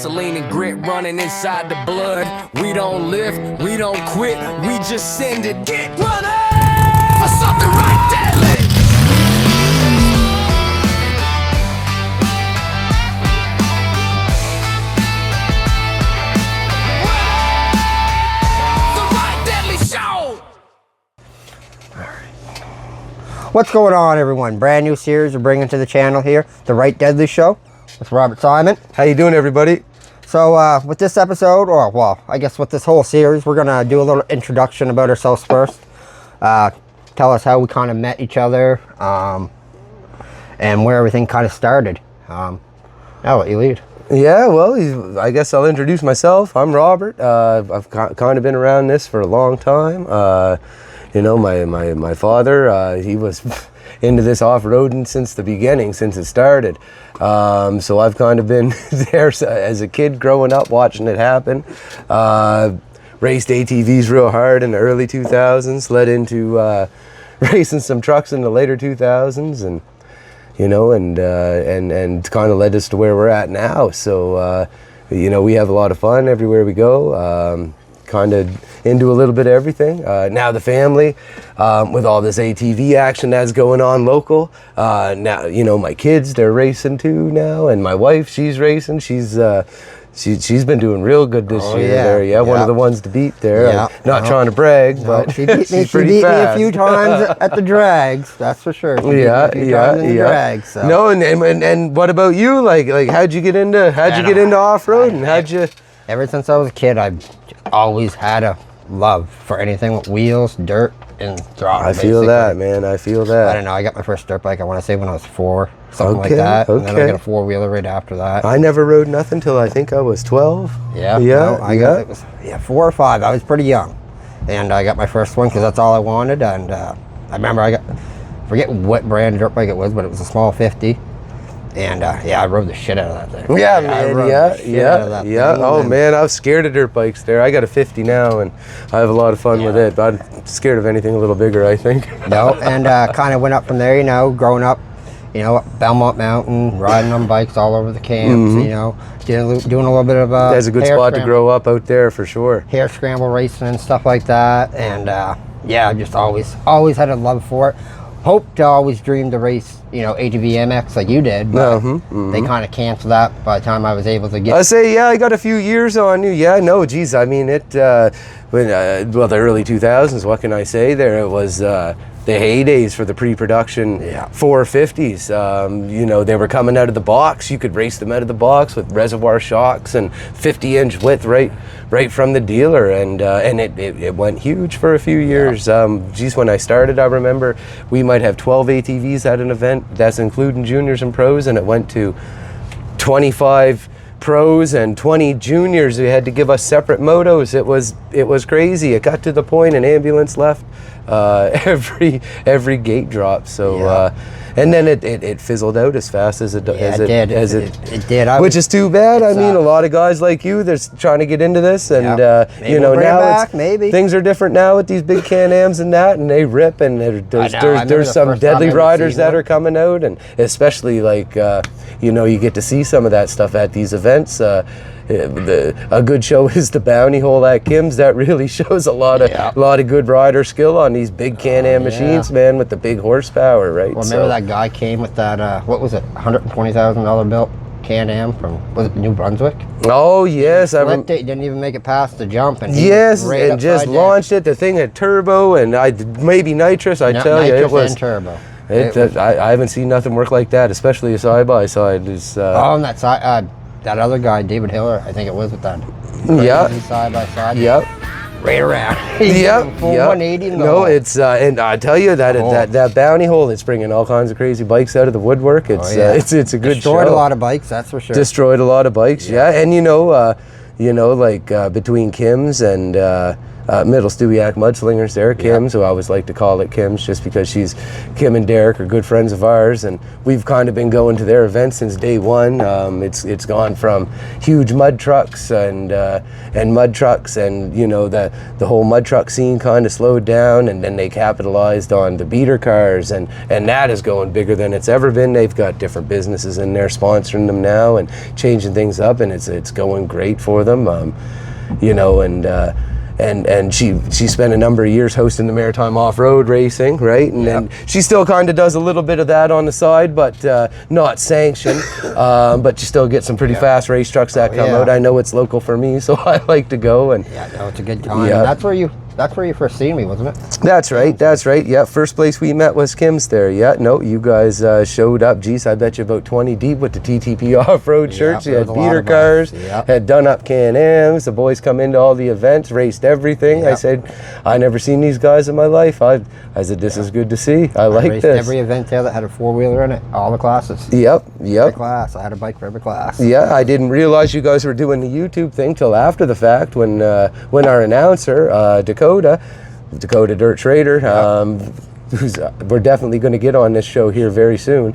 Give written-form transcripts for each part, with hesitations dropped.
gasoline and grit running inside the blood. We don't lift, we don't quit, we just send it. Get running for something right deadly. What's going on, everyone? Brand new series we're bringing to the channel here, The Right Deadly Show with Robert Simon. How you doing, everybody? So with this episode, or well, I guess with this whole series, we're gonna do a little introduction about ourselves first. Tell us how we kind of met each other, and where everything kind of started. I'll let you lead. Yeah, well, I guess I'll introduce myself. I'm Robert. I've kind of been around this for a long time. You know, my father, he was into this off-roading since the beginning, since it started. So I've kind of been there as a kid growing up, watching it happen. Raced ATVs real hard in the early 2000s, led into racing some trucks in the later 2000s, and you know, and kind of led us to where we're at now. So you know, we have a lot of fun everywhere we go. Kind of into a little bit of everything. Now the family, with all this ATV action that's going on local, now, you know, my kids, they're racing too now, and my wife, she's racing. She's been doing real good this year. Yeah. There, yeah, one of the ones to beat there. Yeah. Not trying to brag, but she beat me. she's She pretty beat me fast. a few times at the drags. That's for sure. She beat me a few times in the drags, so. No, and what about you? Like how'd you get into off-road, and how'd you? Ever since I was a kid, I always had a love for anything with wheels, dirt, and throttle. I feel that, man. I feel that. I don't know. I got my first dirt bike, I want to say, when I was 4, something like that. And then I got a 4-wheeler right after that. I never rode nothing till I think I was 12. Yeah. Yeah. No, I got it was 4 or 5. I was pretty young, and I got my first one because that's all I wanted. And I remember I forget what brand of dirt bike it was, but it was a small 50. And yeah, I rode the shit out of that thing. Yeah, man. Yeah. Oh man, I was scared of dirt bikes there. I got a 50 now, and I have a lot of fun with it. But I'm scared of anything a little bigger, I think. No, and kind of went up from there. You know, growing up, you know, Belmont Mountain, riding on bikes all over the camps. You know, doing a little bit of that's a good spot to grow up out there for sure. Hair scramble racing and stuff like that. And yeah, I just always had a love for it. Hoped to always dream to race, you know, ATV MX like you did, but they kind of canceled that by the time I was able to get. I say, yeah, I got a few years on you. Yeah, no, geez, I mean it. Well, the early 2000s. What can I say? There it was. The heydays for the pre-production 450s. You know, they were coming out of the box. You could race them out of the box with reservoir shocks and 50-inch width right from the dealer, and it went huge for a few years. Geez, when I started, I remember we might have 12 ATVs at an event. That's including juniors and pros, and it went to 25 pros and 20 juniors. They had to give us separate motos. It was crazy. It got to the point an ambulance left every gate drop. So and then it fizzled out as fast as it did. It did. Which is too bad. I mean, a lot of guys like you, they're trying to get into this, and you know, now things are different now with these big Can-Ams and that, and they rip, and there's some deadly riders that are coming out, and especially like you know, you get to see some of that stuff at these events. A good show is the Bounty Hole at Kim's. That really shows a lot of good rider skill on these big Can-Am machines, man, with the big horsepower, right? Well, remember that guy came with that what was it, $120,000 built Can-Am from, was it New Brunswick? Oh yes, I flipped it. He didn't even make it past the jump, and and just launched it. The thing had turbo and maybe nitrous. I tell you, it was turbo. I haven't seen nothing work like that, especially a side by side. On that side. That other guy, David Hiller, I think it was with that. Side by side. Yep. Right around. Full 180. No, it's and I tell you that Bounty Hole, it's bringing all kinds of crazy bikes out of the woodwork. It's it's a good Destroyed show. a lot of bikes, that's for sure. Destroyed a lot of bikes, yeah. And you know, like between Kim's and Middle Stewiacke Mudslingers there, Kim's, who I always like to call it Kim's just because Kim and Derek are good friends of ours, and we've kind of been going to their events since day one. It's gone from huge mud trucks and mud trucks, and you know, the whole mud truck scene kind of slowed down, and then they capitalized on the beater cars, and that is going bigger than it's ever been. They've got different businesses in there sponsoring them now and changing things up, and it's going great for them. You know, and she spent a number of years hosting the Maritime Off-Road racing, right? And then she still kind of does a little bit of that on the side, but not sanctioned. But you still get some pretty fast race trucks that come out. I know it's local for me, so I like to go. And yeah, no, it's a good time. Yeah. That's where you first seen me, wasn't it? That's right. Yeah, first place we met was Kim's there. Yeah, no, you guys showed up. Geez, I bet you about 20 deep with the TTP off-road shirts. You had beater cars, had done up Can-Ams. The boys come into all the events, raced everything. I said, I never seen these guys in my life. I said, this is good to see. I like raced this. Every event there that had a four-wheeler in it, all the classes. Yep. Every class. I had a bike for every class. Yeah, I didn't realize you guys were doing the YouTube thing till after the fact when our announcer, Dakota Dirt Trader, we're definitely going to get on this show here very soon.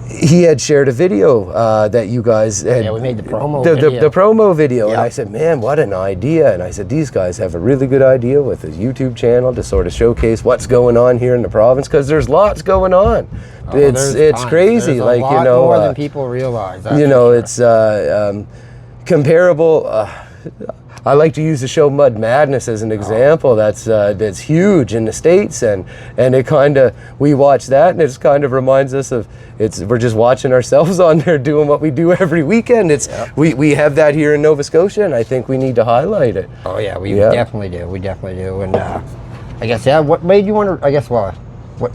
He had shared a video that you guys had. Yeah, we made the promo video. The promo video, and I said, man, what an idea. And I said, these guys have a really good idea with a YouTube channel to sort of showcase what's going on here in the province, because there's lots going on. It's crazy. There's like, a lot you know, more than people realize. You know, it's comparable. I like to use the show Mud Madness as an example. That's huge in the States, and it kind of, we watch that, and it kind of reminds us of, we're just watching ourselves on there doing what we do every weekend. We have that here in Nova Scotia, and I think we need to highlight it. Oh yeah, we definitely do. We definitely do. And I guess what made you want to? I guess what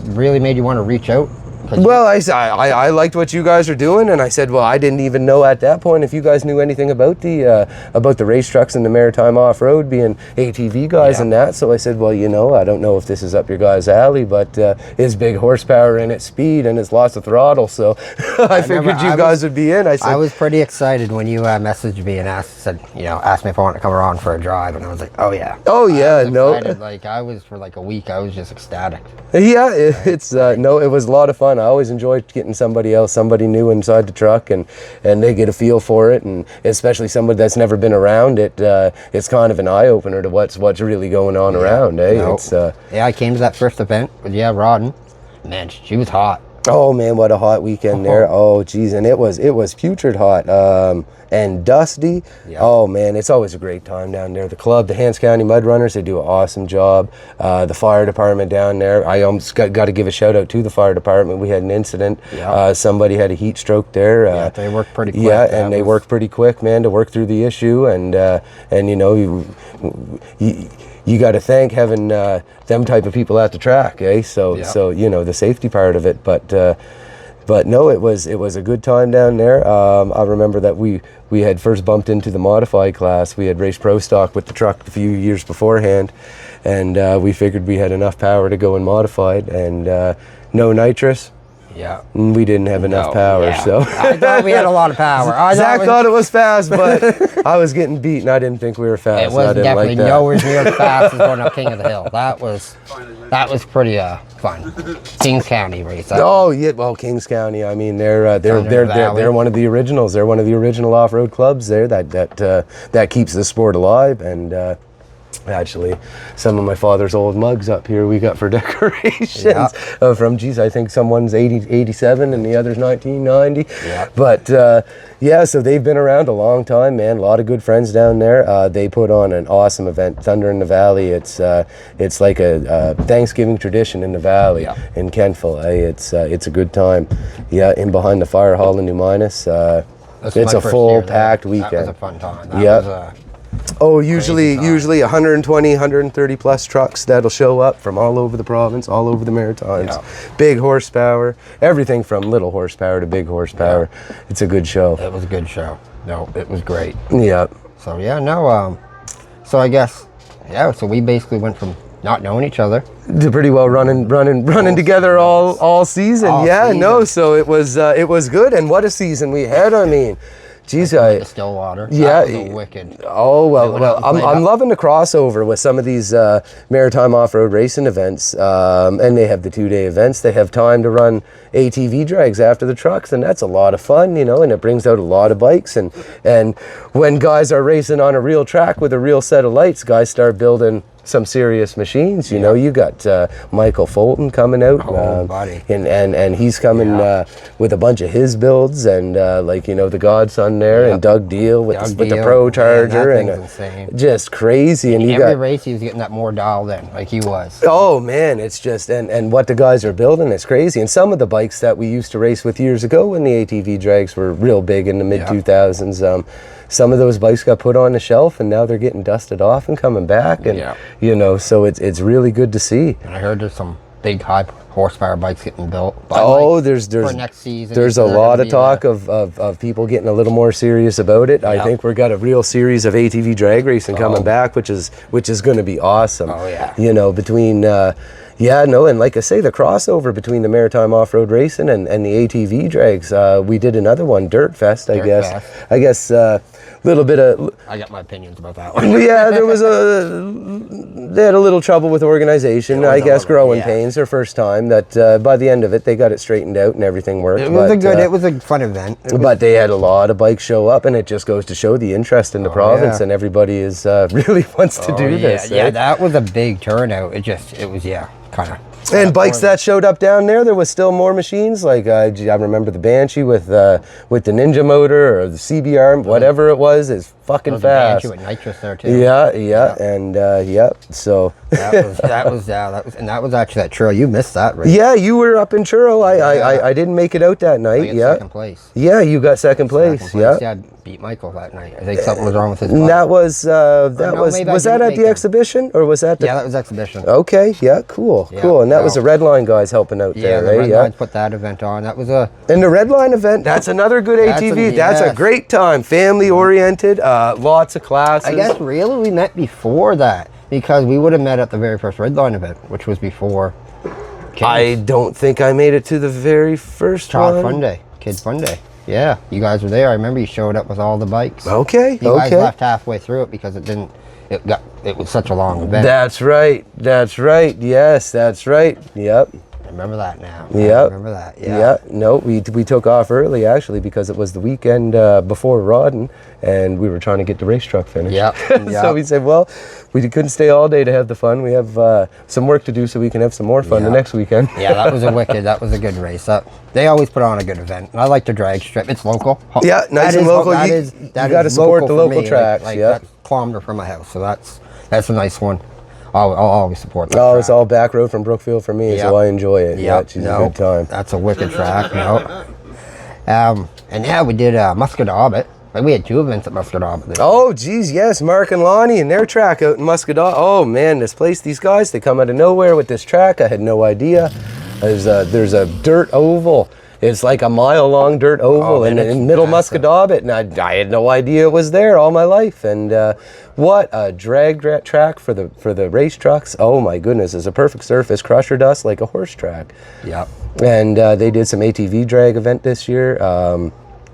really made you want to reach out? Well, I liked what you guys are doing, and I said, well, I didn't even know at that point if you guys knew anything about the race trucks and the Maritime Off-Road, being ATV guys and that. So I said, well, you know, I don't know if this is up your guys' alley, but it's big horsepower and it's speed and it's lots of throttle. So I figured you guys would be in. I was pretty excited when you messaged me and asked me if I wanted to come around for a drive, and I was like, oh yeah. Oh yeah, no. Like I was for like a week. I was just ecstatic. Yeah, it was a lot of fun. I always enjoy getting somebody new inside the truck, and they get a feel for it, and especially somebody that's never been around it. It's kind of an eye opener to what's really going on around. I came to that first event with Rodden. Man, she was hot. Oh man, what a hot weekend there. Oh geez, and it was putrid hot and dusty. Oh man, it's always a great time down there. The club, the Hants County Mud Runners, they do an awesome job. The fire department down there, I almost got to give a shout out to the fire department. We had an incident. Somebody had a heat stroke there. They worked pretty quick. Yeah, and they worked pretty quick, man, to work through the issue. And you know, you got to thank having them type of people at the track, eh? So you know, the safety part of it, but no, it was a good time down there. I remember that we had first bumped into the modified class. We had raced pro stock with the truck a few years beforehand, and we figured we had enough power to go in modified, and no nitrous. Yeah. We didn't have enough power, so. I thought we had a lot of power. Zach thought it was fast, but I was getting beat, and I didn't think we were fast. It was definitely nowhere near as fast as going up King of the Hill. That was pretty fun. Kings County race. Oh yeah, well, Kings County. I mean, they're one of the originals. They're one of the original off-road clubs there that keeps the sport alive, and. Actually, some of my father's old mugs up here we got for decorations from, I think someone's 87 and the other's 1990. But so they've been around a long time, man. A lot of good friends down there. They put on an awesome event, Thunder in the Valley. It's like a Thanksgiving tradition in the valley in Kentville. It's a good time. Yeah, in behind the fire hall in New Minas. It's a full packed weekend. That was a fun time. Usually 120, 130 plus trucks that'll show up from all over the province, all over the Maritimes. Big horsepower, everything from little horsepower to big horsepower. It's a good show. It was a good show. No, it was great. Yeah. So so I guess, so we basically went from not knowing each other to pretty well running together all season. So it was good, and what a season we had. I mean, Geez, the Stillwater. Yeah. That was a wicked. Oh, well, I'm up. loving the crossover with some of these maritime off-road racing events. And they have the 2-day events. They have time to run ATV drags after the trucks, and that's a lot of fun, you know, and it brings out a lot of bikes. And when guys are racing on a real track with a real set of lights, guys start building some serious machines. You know, you got Michael Fulton coming out, buddy. and he's coming with a bunch of his builds, and like, you know, the Godson there, and Doug Deal with the Pro Charger, man, that and thing's insane. just crazy. And you Every got race he was getting that more dialed in, like he was. oh man, it's just and what the guys are building is crazy. And some of the bikes that we used to race with years ago when the ATV drags were real big in the mid 2000s. Some of those bikes got put on the shelf, and now they're getting dusted off and coming back, and you know, so it's really good to see. And I heard there's some big high horsepower bikes getting built. Oh, there's for next season. There's a lot of talk of people getting a little more serious about it. I think we've got a real series of ATV drag racing coming back, which is going to be awesome. Oh yeah. You know, between and like I say, the crossover between the maritime off-road racing and the ATV drags. We did another one, Dirt Fest, I guess. Little bit of. I got my opinions about that one. Yeah, they had a little trouble with organization. I guess growing pains their first time. That by the end of it, they got it straightened out and everything worked. It was it was a fun event. But they had a lot of bikes show up, and it just goes to show the interest in the province, and everybody is really wants to do this. Yeah, right? that was a big turnout. It was kind of. And bikes that showed up down there was still more machines. Like I remember the Banshee with the Ninja motor or the CBR, whatever it was, is fucking fast. Banshee with nitrous there too. Yeah, and so that was actually that trail. You missed that, right? Yeah, you were up in Churro. I didn't make it out that night. Second place. Yeah, you got second place. Yeah, I beat Michael that night. I think something was wrong with his bike. That was that at the exhibition, or was that the... Yeah, that was exhibition. Okay, yeah, cool. And that was the Red Line guys helping out there, right? Yeah, the Red Line put that event on. That was And the Red Line event, that's another good ATV. That's a great time, family oriented, lots of classes. I guess really we met before that, because we would have met at the very first Red Line event, which was before Kids. I don't think I made it to the very first Child Fun Day, Kids Fun Day. Yeah, you guys were there. I remember you showed up with all the bikes. Okay, You guys left halfway through it because it was such a long event. That's right. Yes, that's right. Yep. I remember that now. Yep. I remember that. Yeah. No, we took off early actually because it was the weekend before Rawdon, and we were trying to get the race truck finished. Yep. So we said, well, we couldn't stay all day to have the fun. We have some work to do so we can have some more fun the next weekend. Yeah, that was a good race. They always put on a good event. And I like the drag strip. It's local. Yeah, nice and local. You got to support the local tracks. Like that's a kilometer from my house, so that's a nice one. I'll always support that. Oh, it's all back road from Brookfield for me, so I enjoy it. Yeah, it's a good time. That's a wicked track. And yeah, we did Muscadaubit. Like we had two events at Muscadaubit. Oh, geez, yes, Mark and Lonnie and their track out in Muscadaubit. Oh man, this place, these guys, they come out of nowhere with this track. I had no idea. There's a dirt oval. It's like a mile-long dirt oval in middle Muscadaubit, and I had no idea it was there all my life. And what a drag track for the race trucks! Oh my goodness, it's a perfect surface, crusher dust like a horse track. Yep. And they did some ATV drag event this year.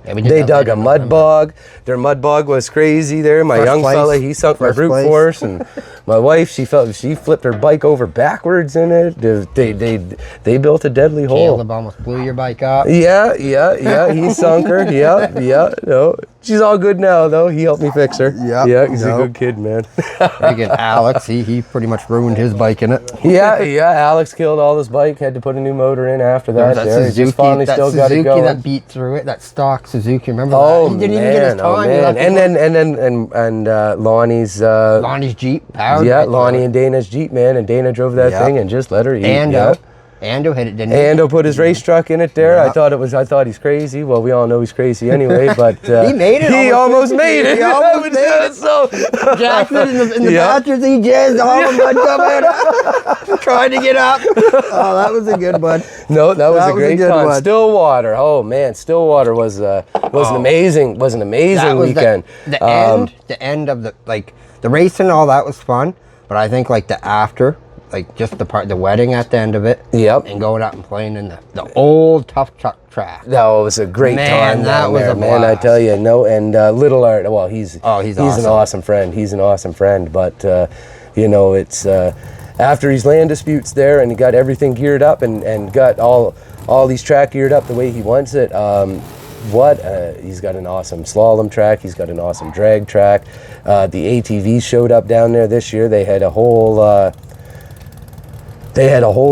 They dug a mud bog. Their mud bog was crazy there. My young fella, he sunk my brute force, and my wife, she flipped her bike over backwards in it. They built a deadly hole. Caleb almost blew your bike up. Yeah. He sunk her. Yeah. No, she's all good now though. He helped me fix her. Yeah. He's a good kid, man. Again, Alex, he pretty much ruined his bike in it. Yeah. Alex killed all his bike. Had to put a new motor in after that. Suzuki, finally still got it going. That beat through it. That stock Suzuki. Remember that? He didn't even get his time. And Lonnie's Jeep. Lonnie and Dana's Jeep, man, and Dana drove that thing and just let her eat. Ando hit it, didn't he? Ando put his race truck in it there. I thought he's crazy. Well, we all know he's crazy anyway, but he made it. He almost made it. He almost made it. So Jackson in the Masters, he jizzed all the mud coming trying to get up. Oh, that was a good one. No, that was a great time. One. Stillwater. Oh man, Stillwater was an amazing weekend. The end of the race and all that was fun, but I think like the after like just the wedding at the end of it. Yep. And going out and playing in the old tough truck track. That was a great time. That was there, a man. blast. I tell you, Little Art. Well, he's awesome. an awesome friend. He's an awesome friend. But it's after his land disputes there, and he got everything geared up and got all these track geared up the way he wants it. He's got an awesome slalom track. He's got an awesome drag track. The ATVs showed up down there this year. They had a whole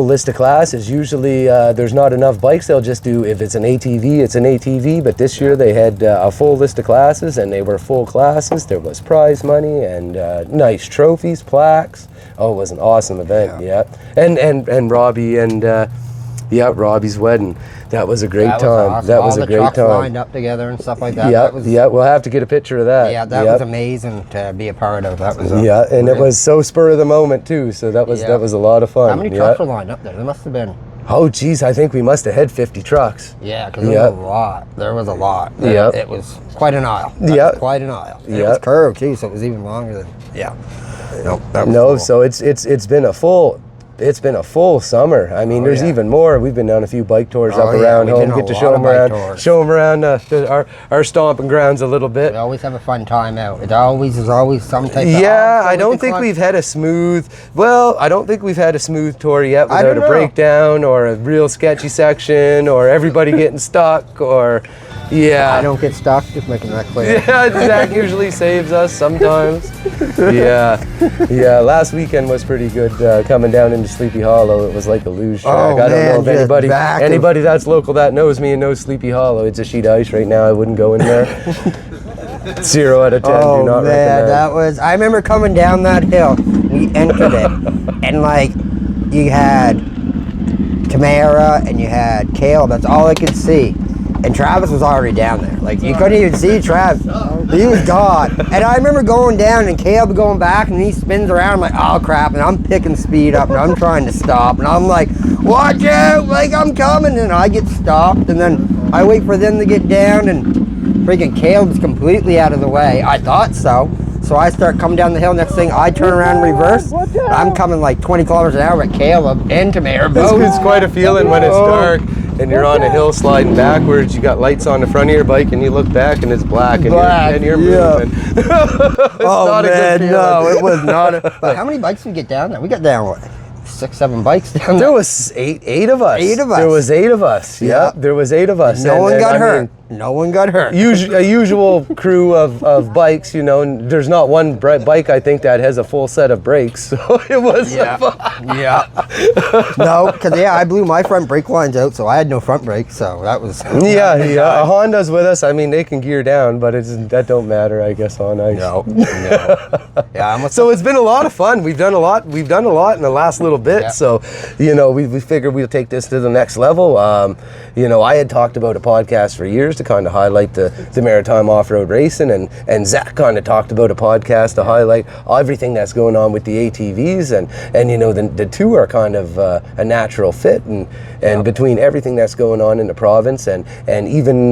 list of classes. Usually there's not enough bikes. They'll just do, if it's an ATV, it's an ATV. But this year they had a full list of classes, and they were full classes. There was prize money and nice trophies, plaques. Oh, it was an awesome event. Yeah. And Robbie and Robbie's wedding. That was a great time. Awesome. That was all a great the trucks time. lined up together and stuff like that. Yeah, we'll have to get a picture of that. Yeah, that was amazing to be a part of. That was it was so spur of the moment too. So that was a lot of fun. How many trucks were lined up there? There must have been. Oh geez, I think we must have had 50 trucks. Yeah, because there was a lot. There was a lot. Yeah, it was quite an aisle. Quite an aisle. It was curved too, so it was even longer than. Yeah. Nope. Cool. So it's been a full. It's been a full summer. I mean, there's even more. We've been on a few bike tours up around home. Get to show them around our stomping grounds a little bit. We always have a fun time out. There's always some type of. Yeah, I don't think we've had a smooth. Well, I don't think we've had a smooth tour yet without a breakdown or a real sketchy section or everybody getting stuck or. Yeah. I don't get stuck, just making that clear. Yeah, Zach usually saves us sometimes. Yeah. Last weekend was pretty good coming down into Sleepy Hollow. It was like a luge track. I don't know if anybody that's local that knows me and knows Sleepy Hollow. It's a sheet of ice right now. I wouldn't go in there. 0 out of 10. Oh do not man, recommend. I remember coming down that hill. We entered it, and like you had Tamara and you had Caleb. That's all I could see. And Travis was already down there. Like, you couldn't even see Travis. He was gone. And I remember going down and Caleb going back and he spins around. I'm like, oh crap. And I'm picking speed up and I'm trying to stop. And I'm like, watch out. Like, I'm coming. And I get stopped. And then I wait for them to get down and freaking Caleb's completely out of the way. I thought so. So I start coming down the hill. Next thing, I turn around and reverse. I'm coming like 20 kilometers an hour, but Caleb and Tamara both. It's quite a feeling when it's dark and you're on a hill sliding backwards. You got lights on the front of your bike and you look back and it's black and you're moving. Oh man, no, it was not. But how many bikes did we get down there? We got down what? 6, 7 bikes down there. There was eight of us. 8 of us. There was 8 of us. Yeah, there was 8 of us. No one got hurt. No one got hurt. A usual crew of bikes, you know. And there's not one bike I think that has a full set of brakes. So it was. Yeah. No, because I blew my front brake lines out, so I had no front brakes. So that was. Yeah. A Honda's with us. I mean, they can gear down, but that don't matter, I guess, on ice. No. Yeah. So it's been a lot of fun. We've done a lot in the last little bit. Yeah. So, we figured we'll take this to the next level. I had talked about a podcast for years to kind of highlight the maritime off-road racing, and Zach kind of talked about a podcast to highlight everything that's going on with the ATVs, and the two are kind of a natural fit, and between everything that's going on in the province and even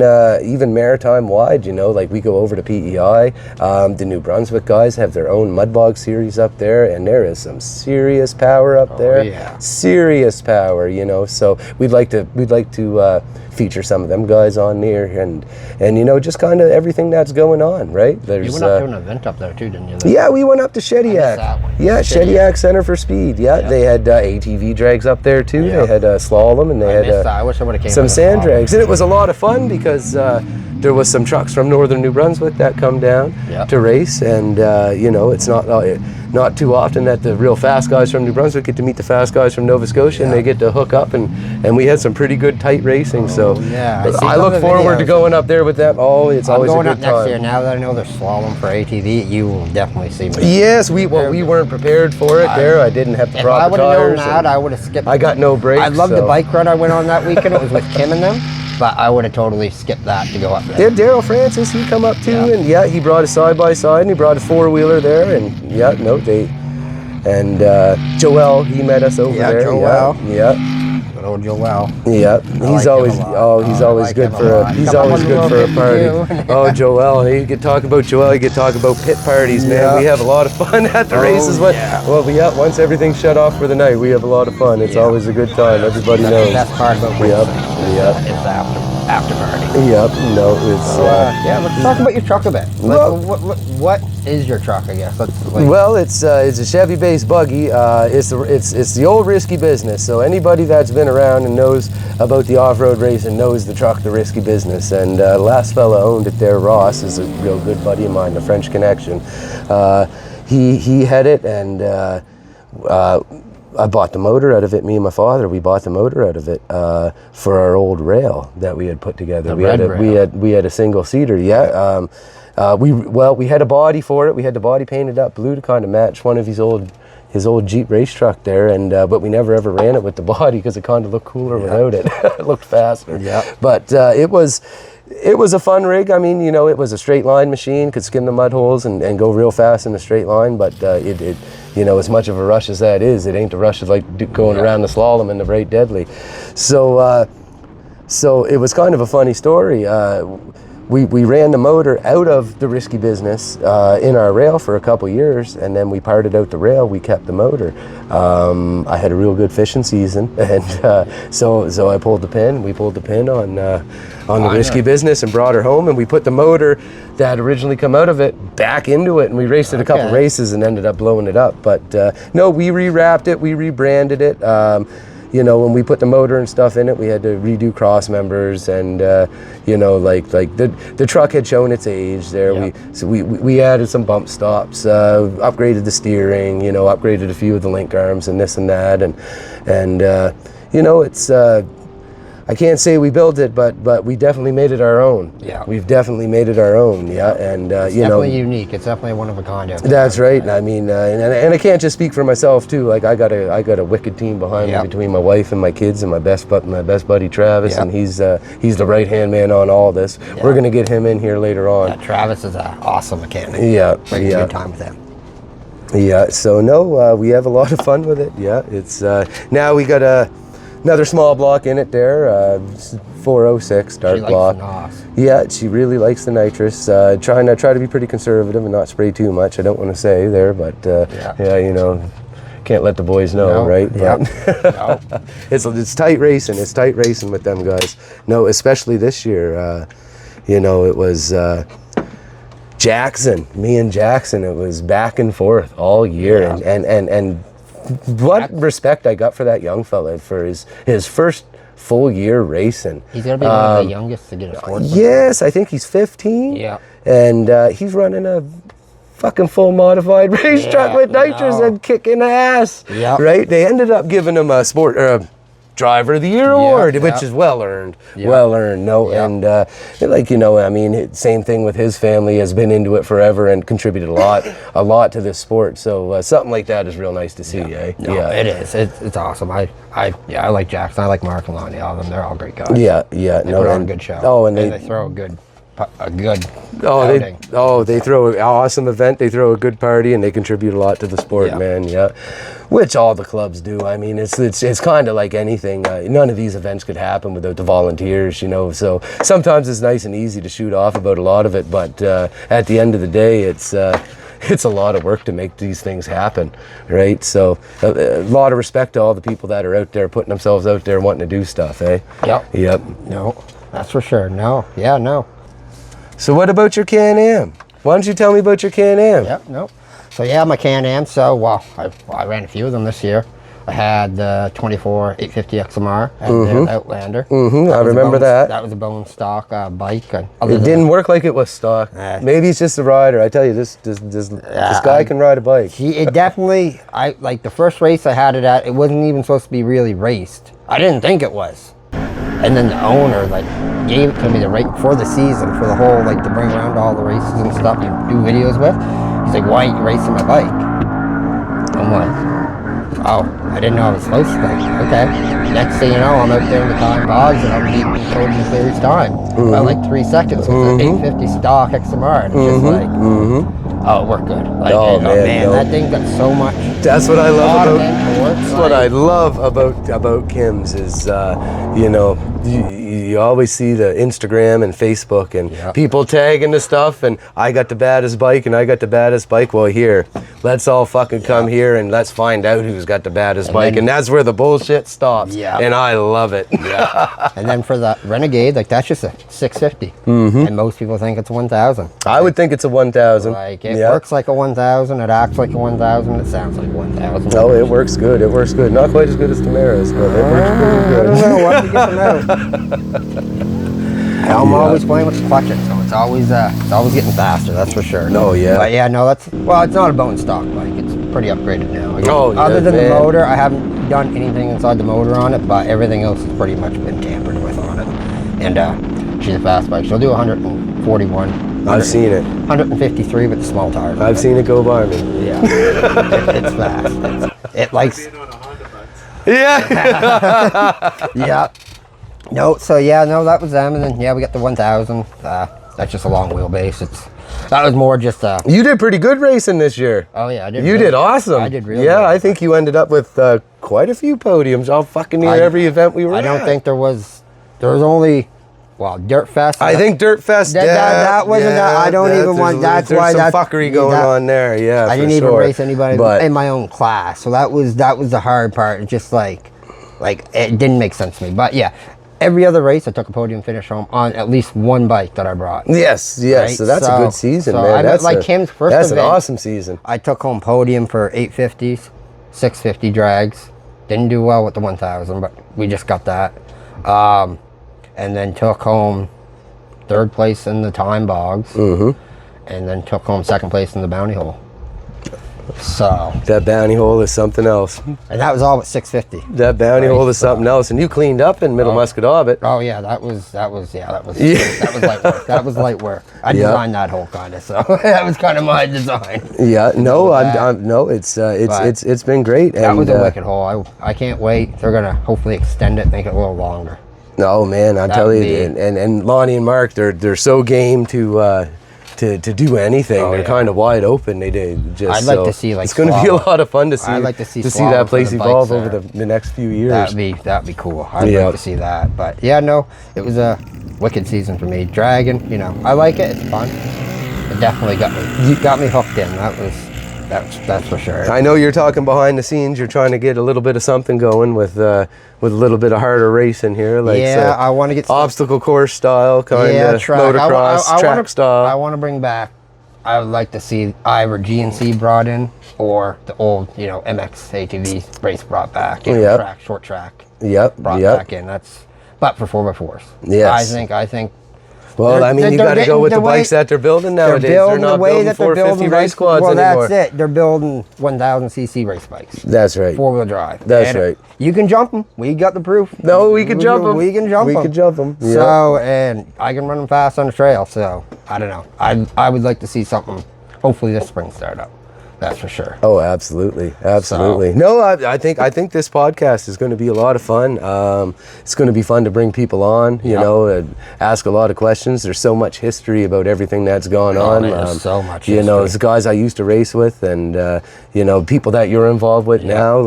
maritime wide, like we go over to PEI, the New Brunswick guys have their own mud bog series up there, and there is some serious power up there. Yeah. Serious power, so we'd like to feature some of them guys on there, and just kind of everything that's going on, right? You went up to an event up there too, didn't you? Yeah, we went up to Shediac. Yeah, Shediac Center for Speed. Yeah, they had ATV drags up there too. They had slalom, and they had I wish I would have came some sand drags, and it was a lot of fun because there was some trucks from northern New Brunswick that come down to race, and it's not too often that the real fast guys from New Brunswick get to meet the fast guys from Nova Scotia, and they get to hook up, and we had some pretty good tight racing. So I look forward to going up there with them. Oh, it's always a good time. I'm going up next year. Now that I know there's slalom for ATV, you will definitely see me. Yes, we weren't prepared for it there. I didn't have the proper tires. If I would have known that, I would have skipped. I got no brakes. I loved the bike run I went on that weekend. It was with Kim and them. But I would have totally skipped that to go up there. Yeah, Daryl Francis, he come up too, and he brought a side-by-side, and he brought a 4-wheeler there, and Joel, he met us over there. Joel. Yeah. Good old Joel. Yep, he's always good for a party. Oh, Joel, you could talk about Joel. You could talk about pit parties, man. Yeah. We have a lot of fun at the races. Once everything's shut off for the night, we have a lot of fun. It's always a good time. Everybody knows. That's the best part about racing. It's the after party. Yep. No, it's. Let's talk about your truck a bit. What is your truck? I guess. Well, it's a Chevy-based buggy. It's the old risky business. So anybody that's been around and knows about the off-road racing knows the truck, the risky business. And last fella owned it there, Ross, is a real good buddy of mine, the French connection. He had it, and I bought the motor out of it. Me and my father, we bought the motor out of it for our old rail that we had put together. We had a single seater. Yeah. We had a body for it. We had the body painted up blue to kind of match one of his old Jeep race truck there, and but we never ever ran it with the body because it kind of looked cooler without it. It looked faster. Yeah. But it was a fun rig. I mean, it was a straight line machine, could skim the mud holes and go real fast in a straight line. But it as much of a rush as that is, it ain't a rush of like going around the slalom in the Bright Deadly. So it was kind of a funny story. We ran the motor out of the risky business in our rail for a couple years, and then we parted out the rail. We kept the motor. I had a real good fishing season, and so I pulled the pin. We pulled the pin on the risky business and brought her home, and we put the motor that originally come out of it back into it, and we raced it a couple races and ended up blowing it up. But no, we rewrapped it, we rebranded it. When we put the motor and stuff in it, we had to redo cross members, and the truck had shown its age there. Yeah. We added some bump stops, upgraded the steering, upgraded a few of the link arms and this and that, and it's. I can't say we built it, but we definitely made it our own. Yeah, we've definitely made it our own. Yeah, and it's definitely unique. It's definitely one of a kind. That's right. I mean, and I can't just speak for myself too. Like I got a wicked team behind me between my wife and my kids and my best buddy Travis, and he's the right hand man on all this. Yeah. We're gonna get him in here later on. Yeah, Travis is an awesome mechanic. Yeah, a good time with him. Yeah. So no, we have a lot of fun with it. Yeah, it's now we got another small block in it there, 406 dark block. Yeah, she really likes the nitrous. Try to be pretty conservative and not spray too much. I don't want to say there, but can't let the boys know, right? Yeah. It's tight racing. It's tight racing with them guys. No, especially this year. It was Jackson. Me and Jackson. It was back and forth all year, and what respect I got for that young fella for his first full year racing. He's gonna be one of the youngest to get a sport. Yes, I think he's 15. Yeah. And he's running a fucking full modified race truck with nitrous and kicking ass. Yeah. Right? They ended up giving him a sport Driver of the Year award, which is well earned. Well earned. No, and same thing with his family, has been into it forever and contributed a lot to this sport. So something like that is real nice to see. Eh? No, it is. It's awesome. I like Jackson. I like Mark and Lonnie. All of them. They're all great guys. Yeah. They put on a good show. Oh, and they throw a good. They throw an awesome event. They throw a good party, and they contribute a lot to the sport, man. Yeah, which all the clubs do. I mean, it's kind of like anything. None of these events could happen without the volunteers, So sometimes it's nice and easy to shoot off about a lot of it, but at the end of the day, it's a lot of work to make these things happen, right? So a lot of respect to all the people that are out there putting themselves out there wanting to do stuff, eh? Yep. No, that's for sure. No. Yeah. No. So what about your Can-Am? Why don't you tell me about your Can-Am? Yep, no. So my Can-Am, I ran a few of them this year. I had the 24 850 XMR, the Outlander. I remember that. That was a bone stock bike. It didn't work like it was stock. Maybe it's just a rider. I tell you, this guy can ride a bike. It definitely, the first race I had it at, it wasn't even supposed to be really raced. I didn't think it was. And then the owner gave it to me right before the season for the whole to bring around to all the races and stuff and do videos with. He's like, "Why aren't you racing my bike?" I'm like, "Oh, I didn't know I was supposed to." Okay. Next thing you know, I'm out there in the time bogs and I'm beating Cody McCleary's time by 3 seconds with an 850 stock XMR. And it's just Oh, it worked good. Like, Oh, man, no. that thing got so much. That's what I love about. That's what I like- love about Kim's is, you know, you always see the Instagram and Facebook and Yep. people tagging the stuff, and I got the baddest bike and I got the baddest bike. Well, here, let's all fucking come here and let's find out who's got the baddest bike, then- and that's where the bullshit stops. Yeah. And I love it. And then for the Renegade, like that's just a 650, and most people think it's a 1000. I would think it's a 1000. Like it Yeah. works like a 1000, it acts like a 1000, it sounds like 1000. Oh, it works good. It works good. Not quite as good as Tamara's, but it works pretty I good. don't know what to get them out. I'm always playing with the clutching, so it's always getting faster. That's for sure. No, yeah. But yeah, no, it's not a bone stock bike. It's pretty upgraded now. Oh, yeah, Other than man. the motor, I haven't done anything inside the motor on it, but everything else has pretty much been tampered with on it. And she's a fast bike. She'll do 141. I've seen it. 153 with the small tires. I've seen it go by me. Yeah, it's fast. It likes. Yeah. Yeah. No, so yeah, no, that was them, and then yeah, we got the 1000. That's just a long wheelbase. That was more just You did pretty good racing this year. oh yeah, I did. You really- did awesome. I did really Yeah, good. I think you ended up with quite a few podiums all fucking near I- every event we were I don't at. think there was only Dirt Fest. I think Dirt Fest. That wasn't that. I don't even want. That's there's why some that's fuckery going on there. Yeah, I for didn't even sure. race anybody But in my own class, so that was the hard part. It's just like it didn't make sense to me. But yeah, every other race I took a podium finish home on at least one bike that I brought. yes, Right? so that's a good season, so man. I That's like a- Kim's first That's event. an awesome season. I took home podium for 850s, 650 drags. Didn't do well with the 1000, but we just got that. And then took home third place in the time bogs. And then took home second place in the bounty hole. So, That bounty hole is something else. and that was all with 650. That bounty Right, hole is so- something else. And you cleaned up in Middle Muscatawbit. Oh yeah, that was Yeah. that was light work. That was light work. I Yeah. designed that whole kind of, so that was kind of my design. Yeah, no, that. no, it's But it's been great. That and, was a wicked hole. I can't wait. They're gonna hopefully extend it, make it a little longer. No, man, I That tell would you, be- and Lonnie and Mark, they're so game to do anything. Oh, they're yeah. kind of wide open. They just. I'd like so to see, like, it's going to be a Slava. lot of fun to see. I'd like to see that Slava for place the evolve bikes over there. the next few years. That'd be cool. I'd Yeah. like to see that. But yeah, no, it was a wicked season for me. Dragon, I like it. It's fun. It definitely got me hooked in. That's for sure. I know you're talking behind the scenes. You're trying to get a little bit of something going with a little bit of harder racing here, like Yeah, I want to get obstacle course style, kind of track. motocross track style. I want to bring back. I would like to see either GNC brought in or the old, MX ATV race brought back. Yep. Short track Yep, brought yep. back in. But for 4x4s. Yes. I think. Well, I mean, you they're got to go getting with the the way- bikes that they're building nowadays. They're building not the way building that they're 450 building race quads well, anymore. that's it. They're building 1,000cc race bikes. That's right. 4-wheel drive. That's And right. You can jump them. We got the proof. No, we can jump 'em. We can jump We them. can jump 'em, yeah. So, and I can run them fast on the trail. So, I don't know. I would like to see something. Hopefully this spring start up. That's for sure. Oh, absolutely, absolutely. No, I think this podcast is going to be a lot of fun. It's going to be fun to bring people on, you know, and ask a lot of questions. There's so much history about everything that's gone on. man, there's so much You know, history. it's guys I used to race with, and people that you're involved with now.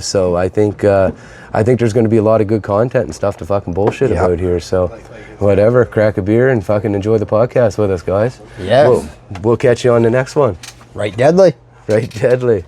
So I think there's going to be a lot of good content and stuff to fucking bullshit about here. So, whatever, crack a beer and fucking enjoy the podcast with us, guys. Yes. We'll catch you on the next one. Right, deadly. Right, deadly.